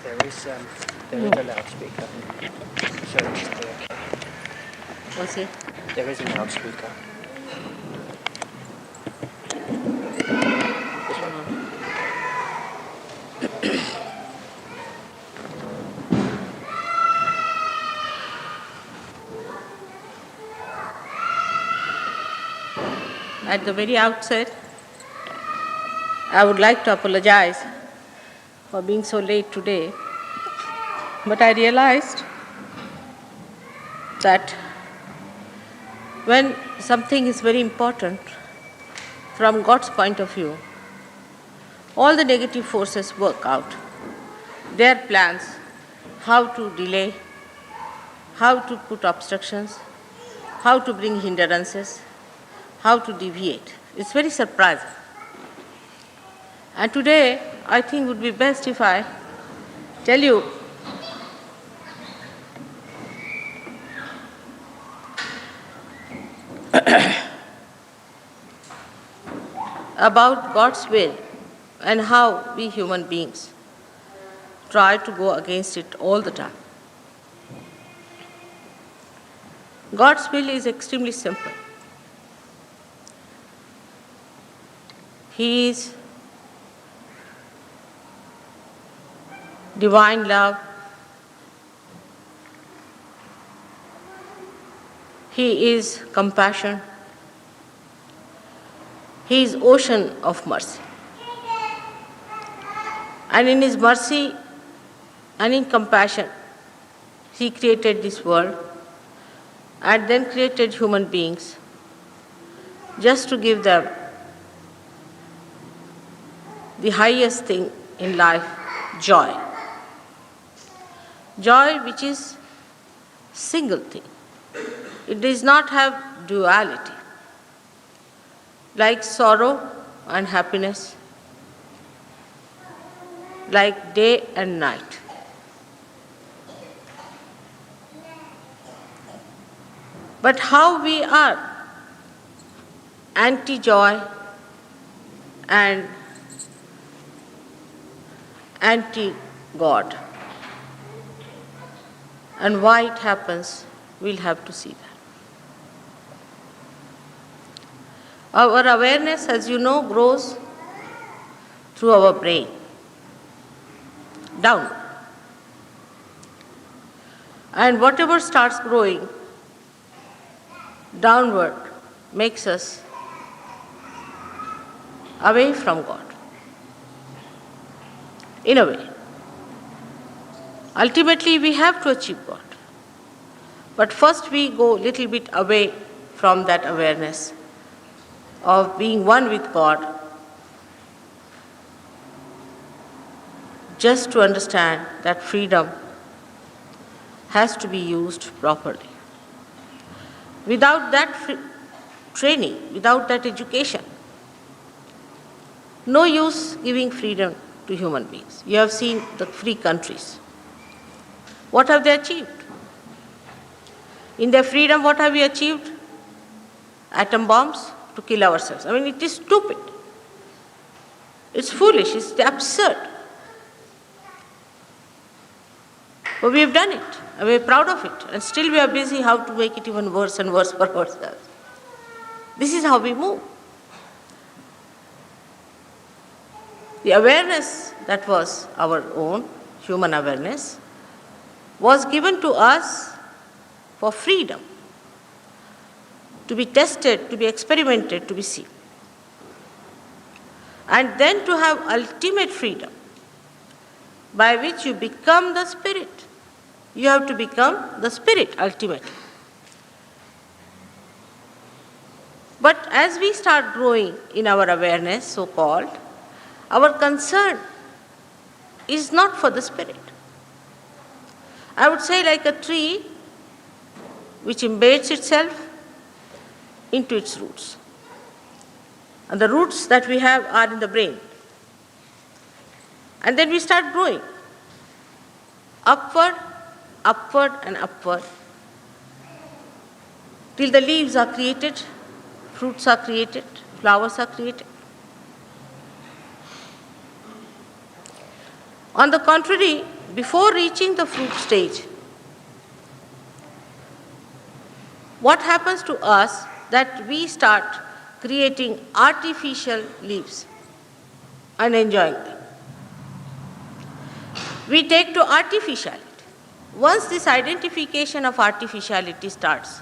There is a loudspeaker. So just okay. What's it? There is a loudspeaker. This one. At the very outset, I would like to apologize for being so late today, but I realized that when something is very important from God's point of view, all the negative forces work out. Their plans, how to delay, how to put obstructions, how to bring hindrances, how to deviate. It's very surprising. And today, I think it would be best if I tell you about God's will and how we human beings try to go against it all the time. God's will is extremely simple. He is divine love. He is compassion. He is ocean of mercy. And in His mercy and in compassion, He created this world and then created human beings just to give them the highest thing in life, joy. Joy which is single thing. It does not have duality, like sorrow and happiness, like day and night. But how we are anti-joy and anti-God. And why it happens, we'll have to see that. Our awareness, as you know, grows through our brain, down. And whatever starts growing downward makes us away from God, in a way. Ultimately, we have to achieve God. But first we go a little bit away from that awareness of being one with God, just to understand that freedom has to be used properly. Without that training, without that education, no use giving freedom to human beings. You have seen the free countries. What have they achieved? In their freedom, what have we achieved? Atom bombs to kill ourselves. I mean, it is stupid. It's foolish. It's absurd. But we have done it, and we are proud of it. And still we are busy how to make it even worse and worse for ourselves. This is how we move. The awareness that was our own, human awareness, was given to us for freedom, to be tested, to be experimented, to be seen. And then to have ultimate freedom, by which you become the Spirit. You have to become the Spirit ultimately. But as we start growing in our awareness, so-called, our concern is not for the Spirit. I would say like a tree which embeds itself into its roots. And the roots that we have are in the brain. And then we start growing upward, upward and upward, till the leaves are created, fruits are created, flowers are created. On the contrary, before reaching the fruit stage, what happens to us that we start creating artificial leaves and enjoying them. We take to artificiality. Once this identification of artificiality starts,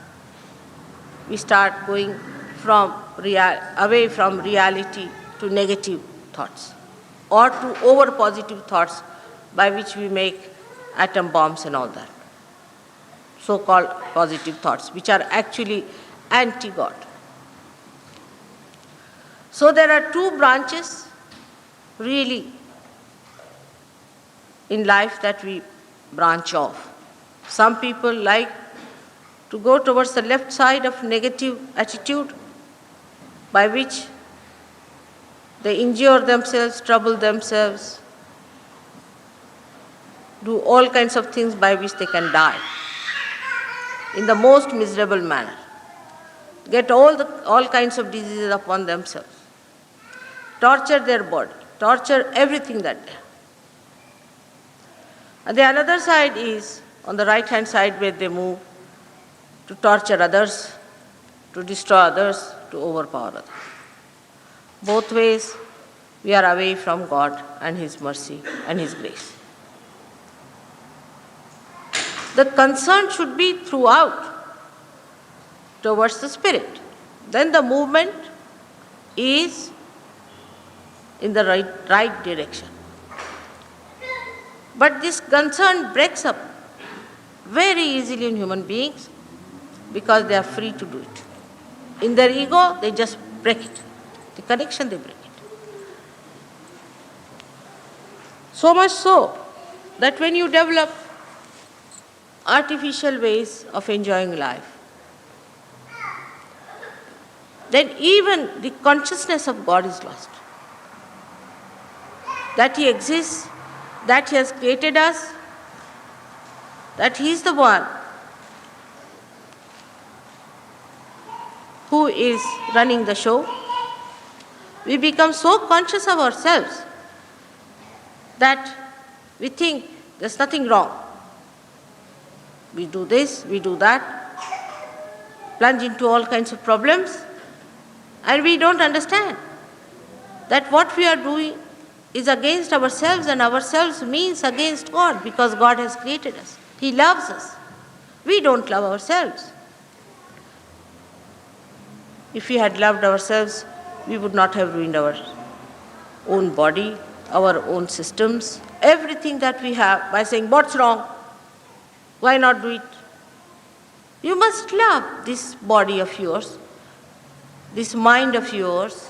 we start going away from reality to negative thoughts or to over positive thoughts by which we make atom bombs and all that. So-called positive thoughts, which are actually anti-God. So there are two branches really in life that we branch off. Some people like to go towards the left side of negative attitude, by which they injure themselves, trouble themselves, do all kinds of things by which they can die in the most miserable manner, get all kinds of diseases upon themselves, torture their body, torture everything that they have. And the another side is on the right-hand side, where they move to torture others, to destroy others, to overpower others. Both ways, we are away from God and His mercy and His grace. The concern should be throughout towards the Spirit. Then the movement is in the right direction. But this concern breaks up very easily in human beings because they are free to do it. In their ego, they just break it. The connection, they break it. So much so that when you develop artificial ways of enjoying life, then even the consciousness of God is lost. That He exists, that He has created us, that He is the one who is running the show. We become so conscious of ourselves that we think there's nothing wrong. We do this, we do that, plunge into all kinds of problems, and we don't understand that what we are doing is against ourselves, and ourselves means against God, because God has created us. He loves us. We don't love ourselves. If we had loved ourselves, we would not have ruined our own body, our own systems, everything that we have, by saying, what's wrong? Why not do it? You must love this body of yours, this mind of yours,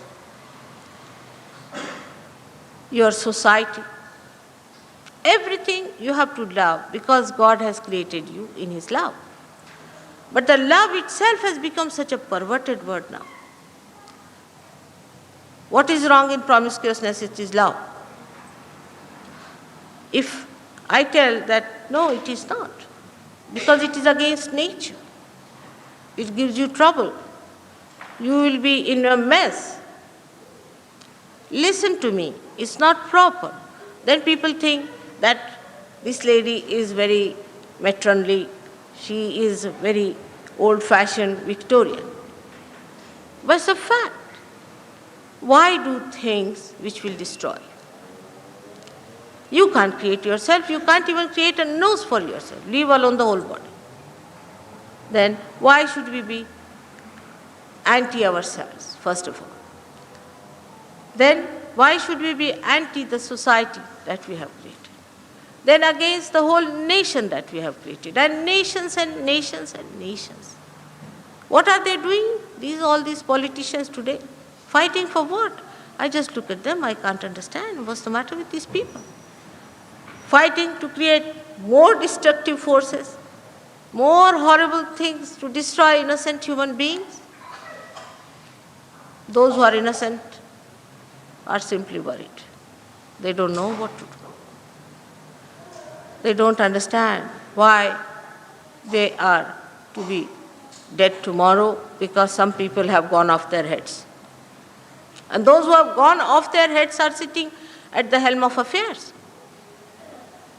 your society. Everything you have to love because God has created you in His love. But the love itself has become such a perverted word now. What is wrong in promiscuousness? It is love. If I tell that, no, it is not, because it is against nature, it gives you trouble, you will be in a mess. Listen to me, it's not proper. Then people think that this lady is very matronly, she is very old-fashioned Victorian. But it's a fact. Why do things which will destroy? You can't create yourself, you can't even create a nose for yourself, leave alone the whole body. Then why should we be anti ourselves, first of all? Then why should we be anti the society that we have created? Then against the whole nation that we have created, and nations and nations and nations. What are they doing? All these politicians today, fighting for what? I just look at them, I can't understand what's the matter with these people. Fighting to create more destructive forces, more horrible things to destroy innocent human beings. Those who are innocent are simply worried. They don't know what to do. They don't understand why they are to be dead tomorrow, because some people have gone off their heads. And those who have gone off their heads are sitting at the helm of affairs.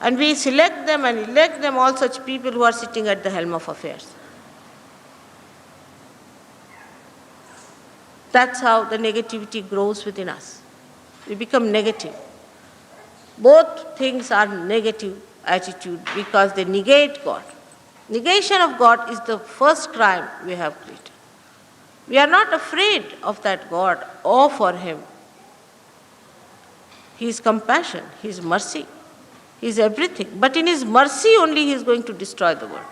And we select them and elect them, all such people who are sitting at the helm of affairs. That's how the negativity grows within us. We become negative. Both things are negative attitude because they negate God. Negation of God is the first crime we have created. We are not afraid of that God or for Him. His compassion, His mercy, His everything. But in His mercy only He is going to destroy the world.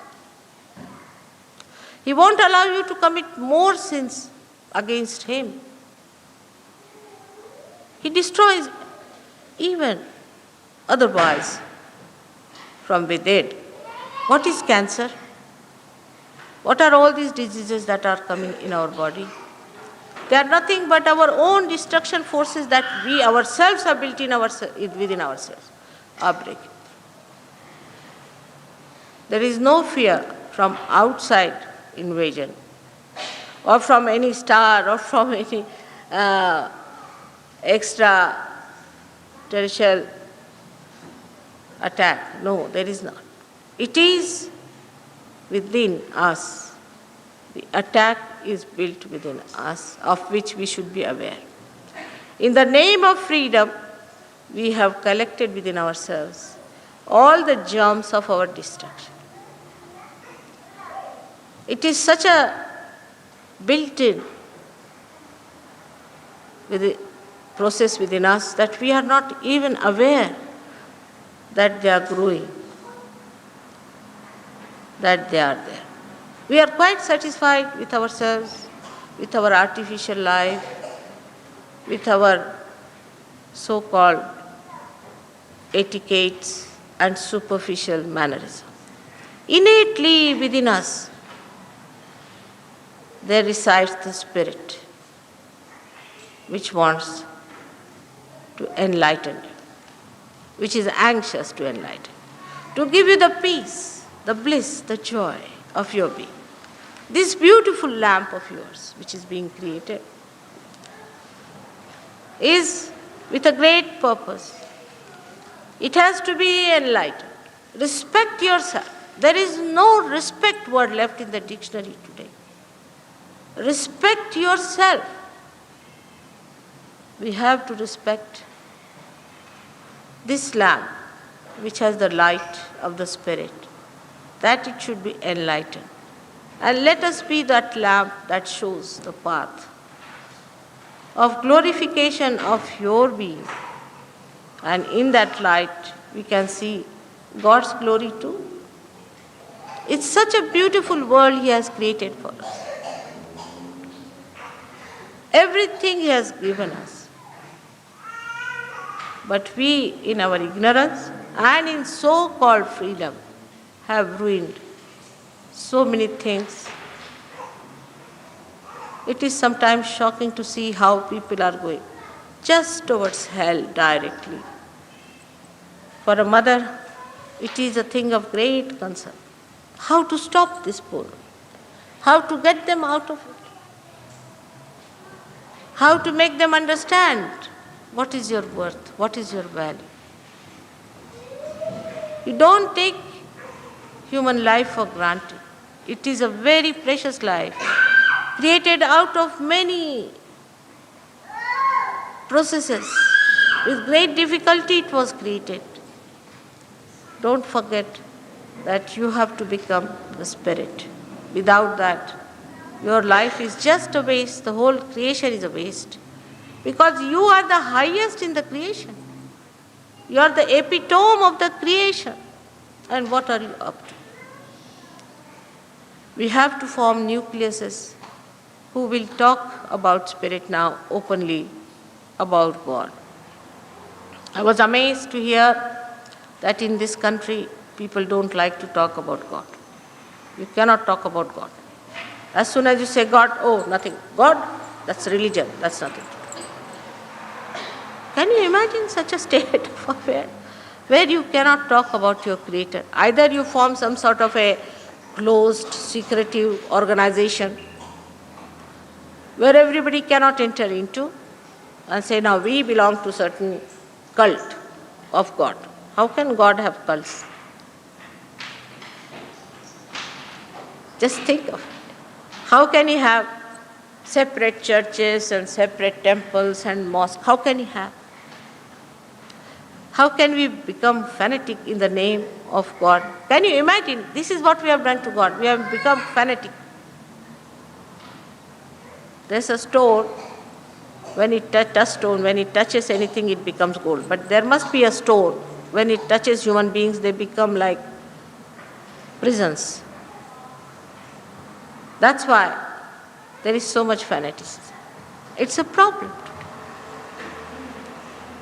He won't allow you to commit more sins against Him. He destroys even otherwise from within. What is cancer? What are all these diseases that are coming in our body? They are nothing but our own destruction forces that we ourselves have built within ourselves are breaking. There is no fear from outside invasion or from any star or from any extraterrestrial attack. No, there is not. It is within us. The attack is built within us, of which we should be aware. In the name of freedom, we have collected within ourselves all the germs of our destruction. It is such a built-in process within us that we are not even aware that they are growing, that they are there. We are quite satisfied with ourselves, with our artificial life, with our so-called etiquettes and superficial mannerism. Innately within us, there resides the spirit which wants to enlighten you, which is anxious to enlighten, to give you the peace, the bliss, the joy of your being. This beautiful lamp of yours, which is being created, is with a great purpose. It has to be enlightened. Respect yourself. There is no respect word left in the dictionary today. Respect yourself. We have to respect this lamp, which has the light of the Spirit, that it should be enlightened. And let us be that lamp that shows the path of glorification of your being. And in that light, we can see God's glory too. It's such a beautiful world He has created for us. Everything He has given us. But we, in our ignorance and in so-called freedom, have ruined so many things. It is sometimes shocking to see how people are going just towards hell directly. For a mother, it is a thing of great concern. How to stop this poor? How to get them out of it? How to make them understand what is your worth, what is your value. You don't take human life for granted. It is a very precious life, created out of many processes. With great difficulty it was created. Don't forget that you have to become the Spirit. Without that, your life is just a waste. The whole creation is a waste. Because you are the highest in the creation. You are the epitome of the creation. And what are you up to? We have to form nucleuses who will talk about Spirit now openly, about God. I was amazed to hear that in this country, people don't like to talk about God. You cannot talk about God. As soon as you say God, oh, nothing. God, that's religion, that's nothing. Can you imagine such a state of affairs where you cannot talk about your Creator? Either you form some sort of a closed, secretive organization where everybody cannot enter into and say, now we belong to certain cult of God. How can God have cults? Just think of it. How can He have separate churches and separate temples and mosques? How can He have? How can we become fanatic in the name of God? Can you imagine? This is what we have done to God. We have become fanatic. There's a stone, when it touches anything, it becomes gold. But there must be a stone. When it touches human beings, they become like prisons. That's why there is so much fanaticism. It's a problem.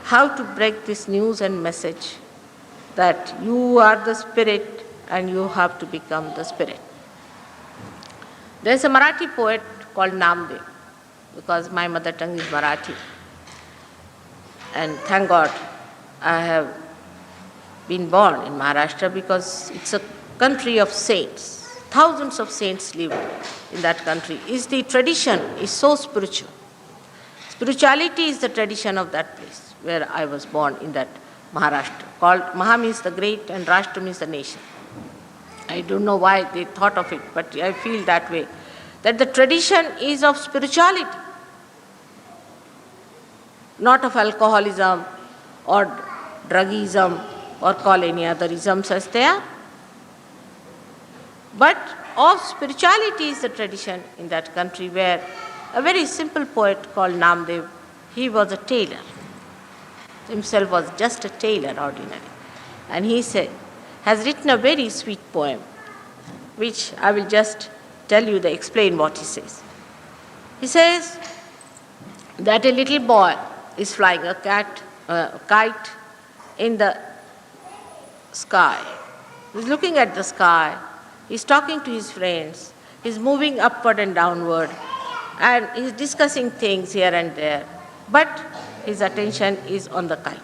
How to break this news and message that you are the spirit and you have to become the spirit. There's a Marathi poet called Namdev, because my mother tongue is Marathi. And thank God I have been born in Maharashtra, because it's a country of saints. Thousands of saints live in that country. The tradition is so spiritual. Spirituality is the tradition of that place where I was born, in that Maharashtra. Called Maha means the great and Rashtra means the nation. I don't know why they thought of it, but I feel that way. That the tradition is of spirituality, not of alcoholism or druggism or call any other isms as they are. But of spirituality is the tradition in that country, where a very simple poet called Namdev, he was a tailor. Himself was just a tailor, ordinary. And he has written a very sweet poem, which I will just explain what he says. He says that a little boy is flying a kite in the sky. He's looking at the sky. He's talking to his friends. He's moving upward and downward. And he's discussing things here and there. But his attention is on the kite.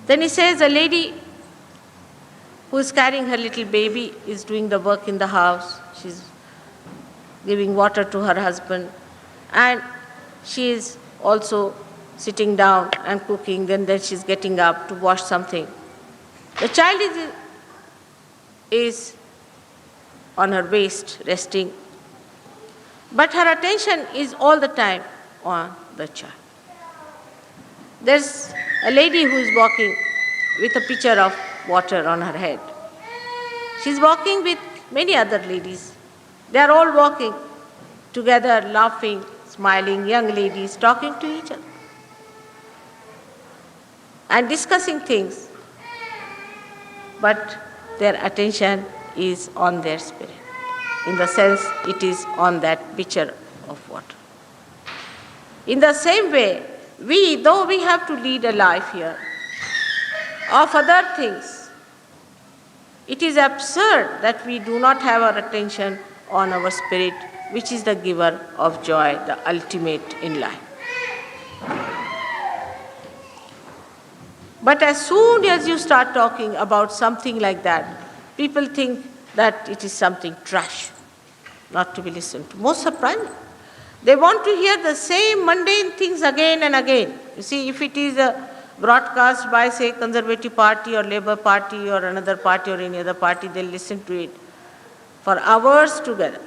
Then he says a lady who is carrying her little baby is doing the work in the house. She's giving water to her husband. And she is also sitting down and cooking. Then she's getting up to wash something. The child is on her waist, resting. But her attention is all the time on the child. There's a lady who is walking with a pitcher of water on her head. She's walking with many other ladies. They are all walking together, laughing, smiling, young ladies, talking to each other and discussing things. But their attention is on their spirit. In the sense, it is on that pitcher of water. In the same way, though we have to lead a life here of other things, it is absurd that we do not have our attention on our spirit, which is the giver of joy, the ultimate in life. But as soon as you start talking about something like that, people think that it is something trash, not to be listened to. Most surprising. They want to hear the same mundane things again and again. You see, if it is a broadcast by, say, Conservative Party or Labour Party or another party or any other party, they'll listen to it for hours together.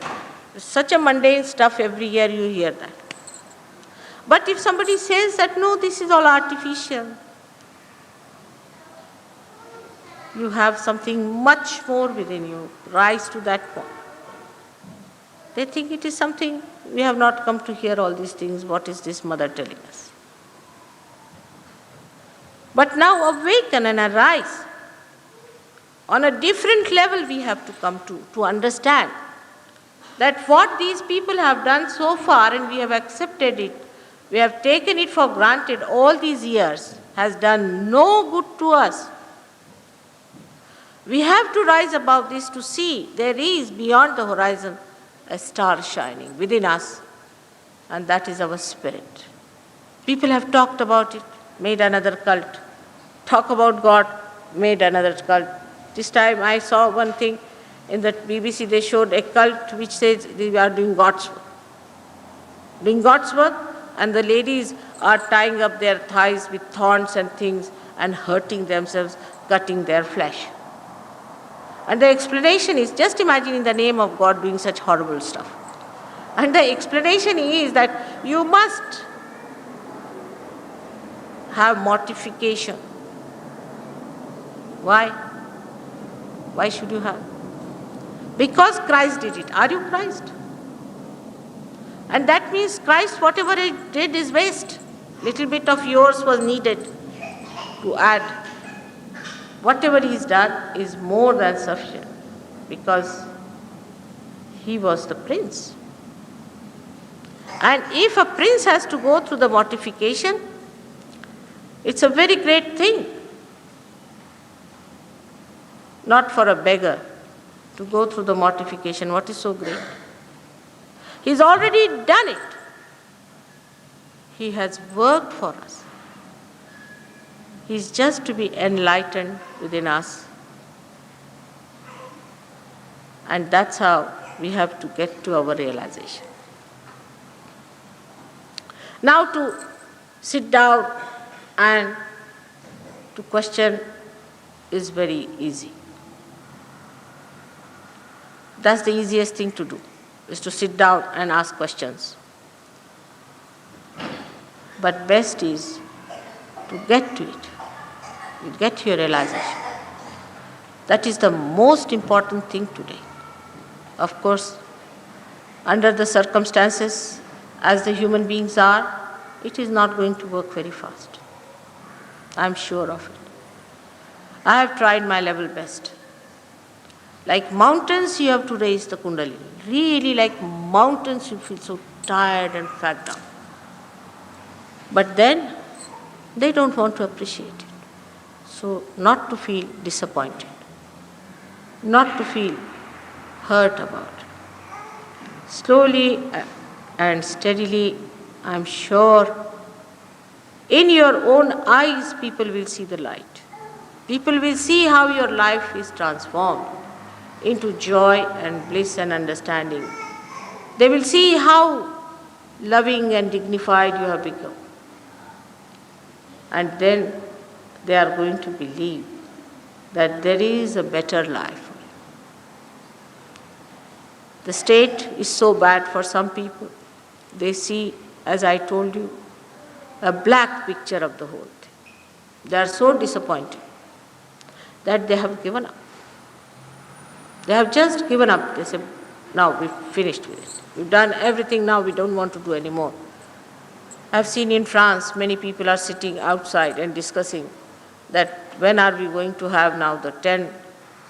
Such a mundane stuff, every year you hear that. But if somebody says that, no, this is all artificial, you have something much more within you, rise to that point. They think it is something, we have not come to hear all these things, what is this mother telling us? But now awaken and arise. On a different level we have to come to understand that what these people have done so far, and we have accepted it, we have taken it for granted all these years, has done no good to us. We have to rise above this to see there is beyond the horizon a star shining within us, and that is our spirit. People have talked about it, made another cult. Talk about God, made another cult. This time I saw one thing in the BBC, they showed a cult which says they are doing God's work. Doing God's work, and the ladies are tying up their thighs with thorns and things and hurting themselves, cutting their flesh. And the explanation is, just imagine in the name of God doing such horrible stuff. And the explanation is that you must have mortification. Why? Why should you have? Because Christ did it. Are you Christ? And that means Christ, whatever he did is waste. Little bit of yours was needed to add. Whatever he's done is more than sufficient, because he was the prince. And if a prince has to go through the mortification, it's a very great thing. Not for a beggar to go through the mortification. What is so great? He's already done it. He has worked for us. He's just to be enlightened within us. And that's how we have to get to our realization. Now to sit down and to question is very easy. That's the easiest thing to do, is to sit down and ask questions. But best is to get to it. You get to your realization. That is the most important thing today. Of course, under the circumstances, as the human beings are, it is not going to work very fast. I'm sure of it. I have tried my level best. Like mountains, you have to raise the Kundalini. Really, like mountains, you feel so tired and fagged out. But then, they don't want to appreciate it. So, not to feel disappointed, not to feel hurt about it. Slowly and steadily, I'm sure, in your own eyes, people will see the light. People will see how your life is transformed into joy and bliss and understanding. They will see how loving and dignified you have become. And then they are going to believe that there is a better life. The state is so bad for some people. They see, as I told you, a black picture of the whole thing. They are so disappointed that they have given up. They have just given up. They say, now we've finished with it. We've done everything, now we don't want to do any more. I've seen in France, many people are sitting outside and discussing that when are we going to have now the 10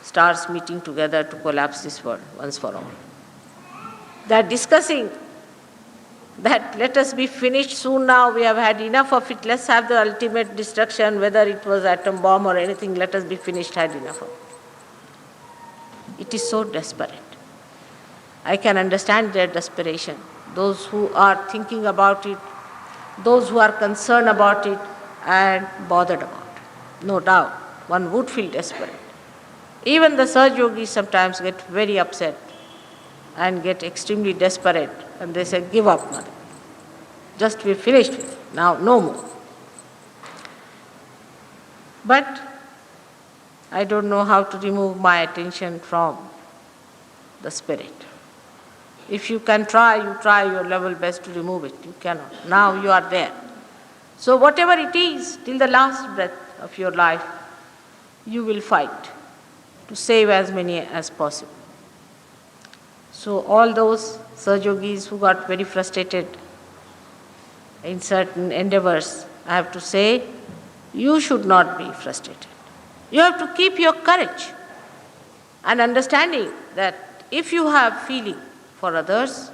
stars meeting together to collapse this world once for all. They're discussing that let us be finished soon now, we have had enough of it, let's have the ultimate destruction, whether it was atom bomb or anything, let us be finished, had enough of it. It is so desperate. I can understand their desperation. Those who are thinking about it, those who are concerned about it and bothered about it. No doubt, one would feel desperate. Even the Saj Yogis sometimes get very upset and get extremely desperate, and they say, give up, mother. Just we're finished with it. Now, no more. But I don't know how to remove my attention from the spirit. If you can try, you try your level best to remove it. You cannot. Now you are there. So whatever it is, till the last breath of your life, you will fight to save as many as possible. So all those Saj Yogis who got very frustrated in certain endeavors, I have to say, you should not be frustrated. You have to keep your courage and understanding that if you have feeling for others,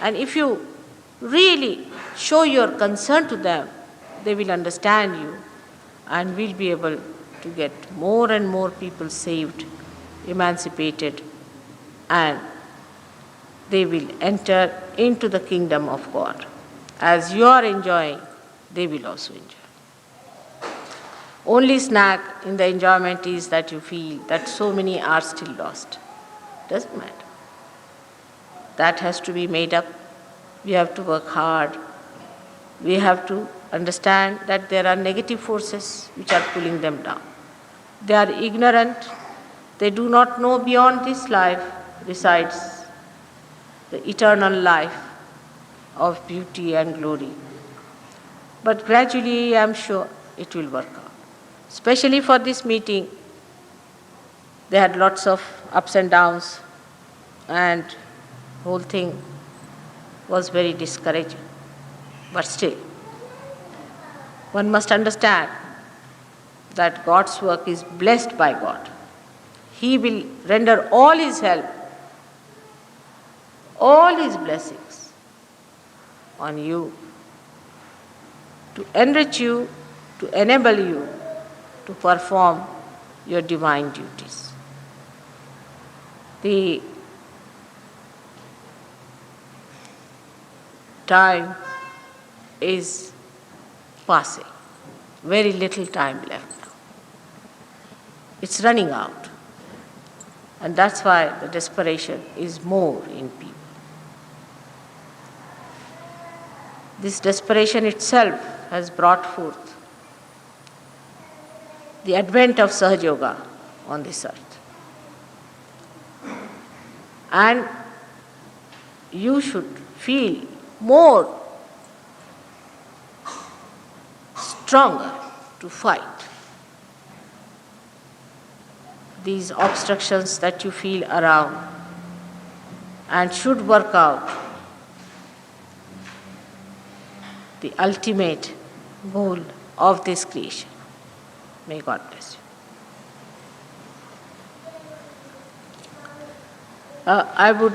and if you really show your concern to them, they will understand you and will be able to get more and more people saved, emancipated, and they will enter into the kingdom of God. As you are enjoying, they will also enjoy. Only snag in the enjoyment is that you feel that so many are still lost. Doesn't matter. That has to be made up. We have to work hard. We have to understand that there are negative forces which are pulling them down. They are ignorant. They do not know beyond this life resides the eternal life of beauty and glory. But gradually, I am sure it will work out. Especially for this meeting, they had lots of ups and downs, and the whole thing was very discouraging. But still, one must understand that God's work is blessed by God. He will render all His help, all His blessings on you to enrich you, to enable you to perform your divine duties. The time is passing. Very little time left now. It's running out. And that's why the desperation is more in people. This desperation itself has brought forth the advent of Sahaja Yoga on this earth. And you should feel more stronger to fight these obstructions that you feel around, and should work out the ultimate goal of this creation. May God bless you. I would